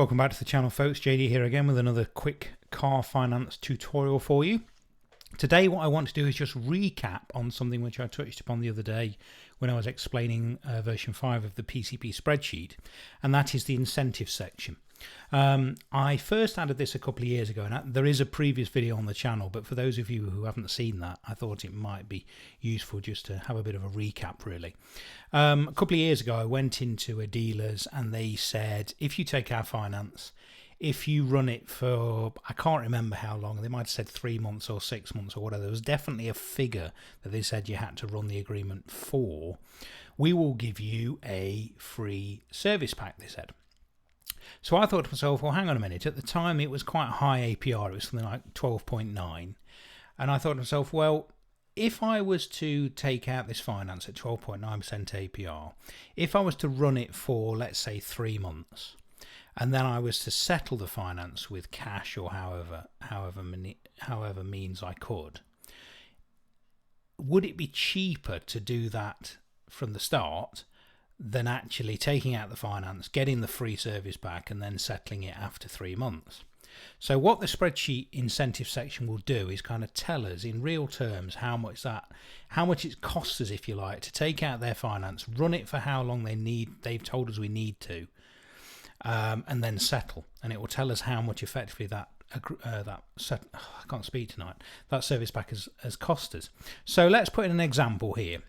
Welcome back to the channel, folks. JD here again with another quick car finance tutorial for you. Today what I want to do is just recap on something which I touched upon the other day when I was explaining version 5 of the PCP spreadsheet, and that is the incentive section. I first added this a couple of years ago, and there is a previous video on the channel, but for those of you who haven't seen that, I thought it might be useful just to have a bit of a recap, really. A couple of years ago I went into a dealer's and they said, if you take our finance, if you run it for, I can't remember how long, they might have said 3 months or 6 months or whatever, there was definitely a figure that they said you had to run the agreement for, we will give you a free service pack, they said. So I thought to myself, well, hang on a minute. At the time, it was quite a high APR. It was something like 12.9. And I thought to myself, well, if I was to take out this finance at 12.9% APR, if I was to run it for, let's say, 3 months, and then I was to settle the finance with cash or however means I could, would it be cheaper to do that from the start than actually taking out the finance, getting the free service back, and then settling it after 3 months? So what the spreadsheet incentive section will do is kind of tell us in real terms how much it costs us, if you like, to take out their finance, run it for how long they've told us we need to, and then settle. And it will tell us how much effectively that service pack has cost us. So let's put in an example here.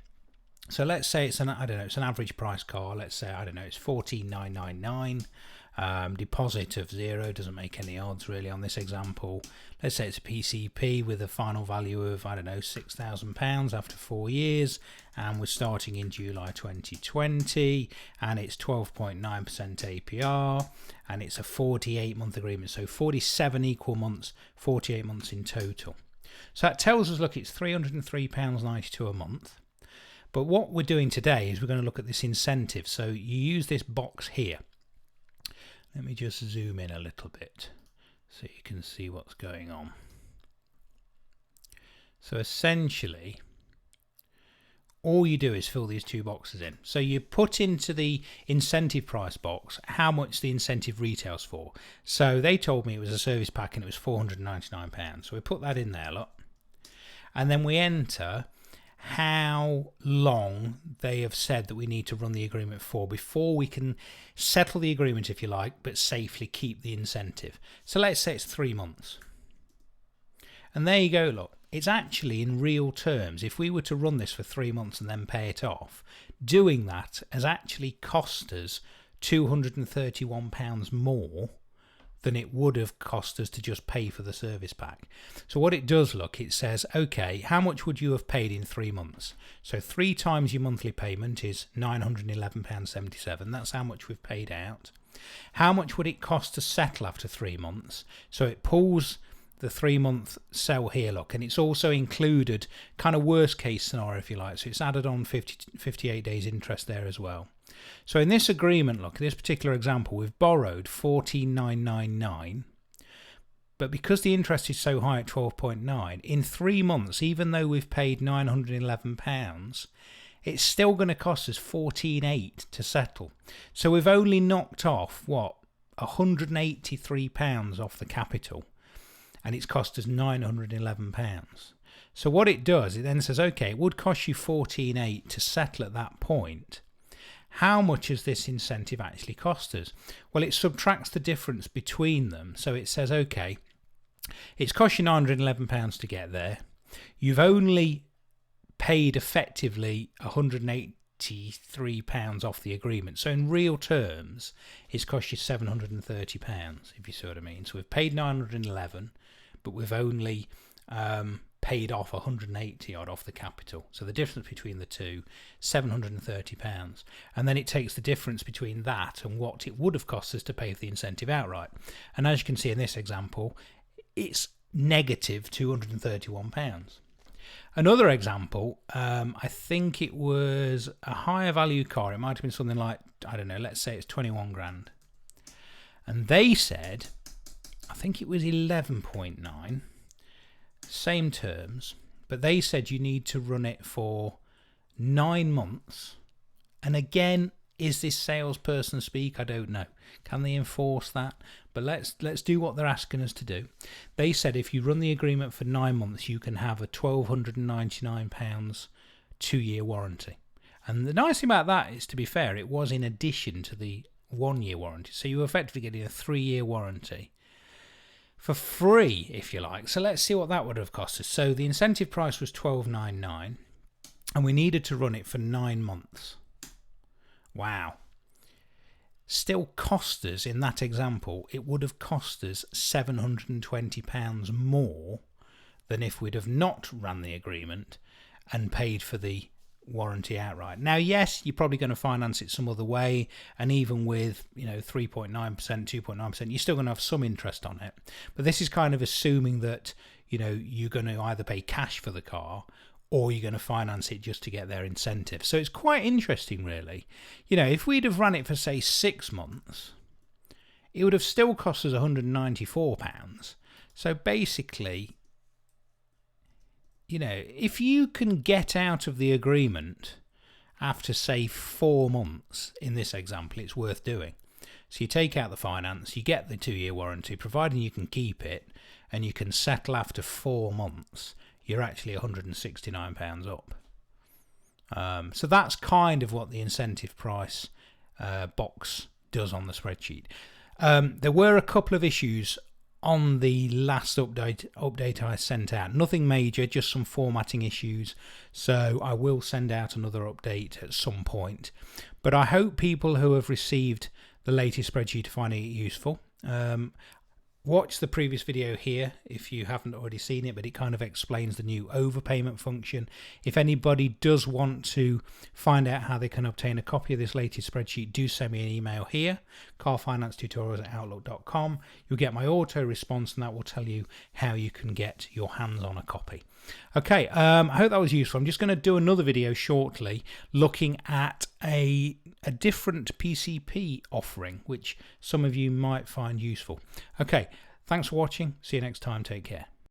So let's say it's an average price car. Let's say, it's 14,999. Deposit of 0, doesn't make any odds really on this example. Let's say it's a PCP with a final value of, £6,000 after 4 years, and we're starting in July 2020, and it's 12.9% APR, and it's a 48-month agreement, so 47 equal months, 48 months in total. So that tells us, look, it's £303.92 a month. But what we're doing today is we're going to look at this incentive. So you use this box here. Let me just zoom in a little bit so you can see what's going on. So essentially, all you do is fill these two boxes in. So you put into the incentive price box how much the incentive retails for. So they told me it was a service pack and it was £499. So we put that in there, look. And then we enter how long they have said that we need to run the agreement for before we can settle the agreement, if you like, but safely keep the incentive. So let's say it's 3 months. And there you go, look. It's actually in real terms, if we were to run this for 3 months and then pay it off, doing that has actually cost us £231 more than it would have cost us to just pay for the service pack. So what it does, look, it says, okay, how much would you have paid in 3 months? So 3 times your monthly payment is £911.77. That's how much we've paid out. How much would it cost to settle after 3 months? So it pulls the 3 month sell here, look, and it's also included kind of worst case scenario, if you like. So it's added on 58 days interest there as well. So in this agreement, look, this particular example, we've borrowed 14,999, but because the interest is so high at 12.9, in 3 months, even though we've paid £911, it's still going to cost us £14,800 to settle. So we've only knocked off, what, £183 off the capital, and it's cost us £911. So what it does, it then says, okay, it would cost you £14,800 to settle at that point. How much has this incentive actually cost us? Well, it subtracts the difference between them. So it says, okay, it's cost you £911 to get there. You've only paid effectively £183 off the agreement. So in real terms, it's cost you £730, if you see what I mean. So we've paid £911, but we've only paid off 180 odd off the capital. So the difference between the two, £730. And then it takes the difference between that and what it would have cost us to pay for the incentive outright. And as you can see in this example, it's negative £231. Another example, I think it was a higher value car. It might have been something like, let's say it's 21 grand. And they said, I think it was 11.9. Same terms, but they said you need to run it for 9 months, and again Is this salesperson speak? I don't know. Can they enforce that? But let's do what they're asking us to do. They said if you run the agreement for 9 months, you can have a £1,299 2-year warranty. And the nice thing about that is, to be fair, it was in addition to the 1-year warranty. So you were effectively getting a 3-year warranty for free, if you like. So let's see what that would have cost us. So the incentive price was $12.99, and we needed to run it for 9 months. Wow. Still cost us, in that example, it would have cost us £720 more than if we'd have not ran the agreement and paid for the warranty outright. Now, yes, you're probably going to finance it some other way, and even with 3.9%, 2.9%, you're still going to have some interest on it. But this is kind of assuming that you're going to either pay cash for the car or you're going to finance it just to get their incentive. So it's quite interesting, really. If we'd have run it for, say, 6 months, it would have still cost us £194. So basically, if you can get out of the agreement after, say, 4 months, in this example, it's worth doing. So you take out the finance, you get the 2-year warranty, providing you can keep it, and you can settle after 4 months, you're actually £169 up. So that's kind of what the incentive price box does on the spreadsheet. There were a couple of issues on the last update I sent out. Nothing major, just some formatting issues. So I will send out another update at some point. But I hope people who have received the latest spreadsheet are finding it useful. Watch the previous video here if you haven't already seen it, but it kind of explains the new overpayment function. If anybody does want to find out how they can obtain a copy of this latest spreadsheet, do send me an email here, carfinancetutorials@outlook.com. You'll get my auto response, and that will tell you how you can get your hands on a copy. Okay, I hope that was useful. I'm just going to do another video shortly looking at a different PCP offering, which some of you might find useful. Okay, thanks for watching. See you next time. Take care.